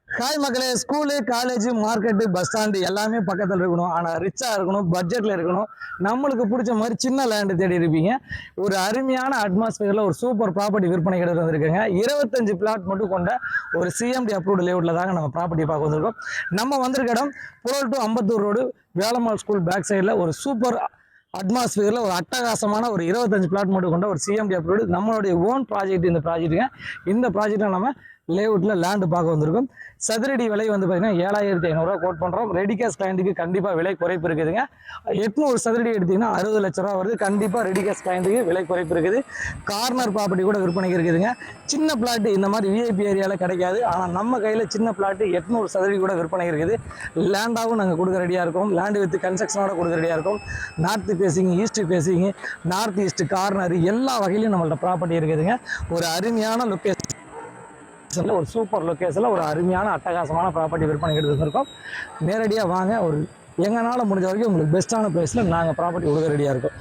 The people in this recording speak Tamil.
ஹாய் மக்களே, school, college, market, bus stand எல்லாமே பக்கத்தில் இருக்கணும். ஆனால் ரிச்சாக இருக்கணும், பட்ஜெட்டில் இருக்கணும். நம்மளுக்கு பிடிச்ச மாதிரி சின்ன லேண்டு தேடி இருப்பீங்க. ஒரு அருமையான அட்மாஸ்பியரில் ஒரு சூப்பர் ப்ராப்பர்ட்டி விற்பனை எடுத்து வந்திருக்கேங்க. 25 பிளாட் மட்டும் கொண்ட ஒரு சிஎம்டி அப்ரூவ்டு லேஅவுட்டில் தாங்க நம்ம ப்ராப்பர்ட்டி பார்க்க வந்திருக்கோம். நம்ம வந்திருக்க இடம் புரோல் to Ambattur road, Velammal school back சைடில் ஒரு சூப்பர் அட்மாஸ்பியரில் ஒரு அட்டகாசமான ஒரு 25 பிளாட் மட்டும் கொண்ட ஒரு சிஎம்டி அப்ரூவ்டு நம்மளுடைய ஓன் ப்ராஜெக்ட். இந்த ப்ராஜெக்ட்டுங்க, இந்த ப்ராஜெக்டில் நம்ம லேஅவுட்டில் லேண்டு பார்க்க வந்திருக்கோம். சதுரடி விலை வந்து பார்த்தீங்கன்னா 7500 கோட் பண்ணுறோம். ரெடி கேஷ் கிளைண்ட்டுக்கு கண்டிப்பாக விலை குறைப்பு இருக்குதுங்க. 800 சதுரடி எடுத்திங்கன்னா 60 லட்ச ரூபா வருது. கண்டிப்பாக ரெடி கேஷ் கிளைண்ட்டுக்கு விலை குறைப்பு இருக்குது. கார்னர் ப்ராப்பர்ட்டி கூட விற்பனைக்கு இருக்குதுங்க. சின்ன பிளாட்டு இந்த மாதிரி விஐபி ஏரியாவில் கிடைக்காது. ஆனால் நம்ம கையில் சின்ன பிளாட்டு 800 சதுரடி கூட விற்பனை இருக்குது. லேண்டாகவும் நாங்கள் கொடுக்க ரெடியாக இருக்கோம். லேண்டு வித் கன்ஸ்ட்ரக்ஷனோட கொடுக்க ரெடியாக இருக்கும். North facing, east facing, north east corner எல்லா வகையிலும் நம்மள்ட்ட ப்ராப்பர்ட்டி இருக்குதுங்க. ஒரு அருமையான லொக்கேஷன், ஒரு சூப்பர் லொக்கேஷனில் ஒரு அருமையான அட்டகாசமான ப்ராப்பர்ட்டி விற்பனை எடுத்து வந்திருக்கோம். நேரடியாக வாங்க, ஒரு எங்களால் முடிஞ்ச வரைக்கும் உங்களுக்கு பெஸ்ட்டான ப்ரைஸில் நாங்கள் ப்ராப்பர்ட்டி கொடுக்க ரெடியாக இருக்கோம்.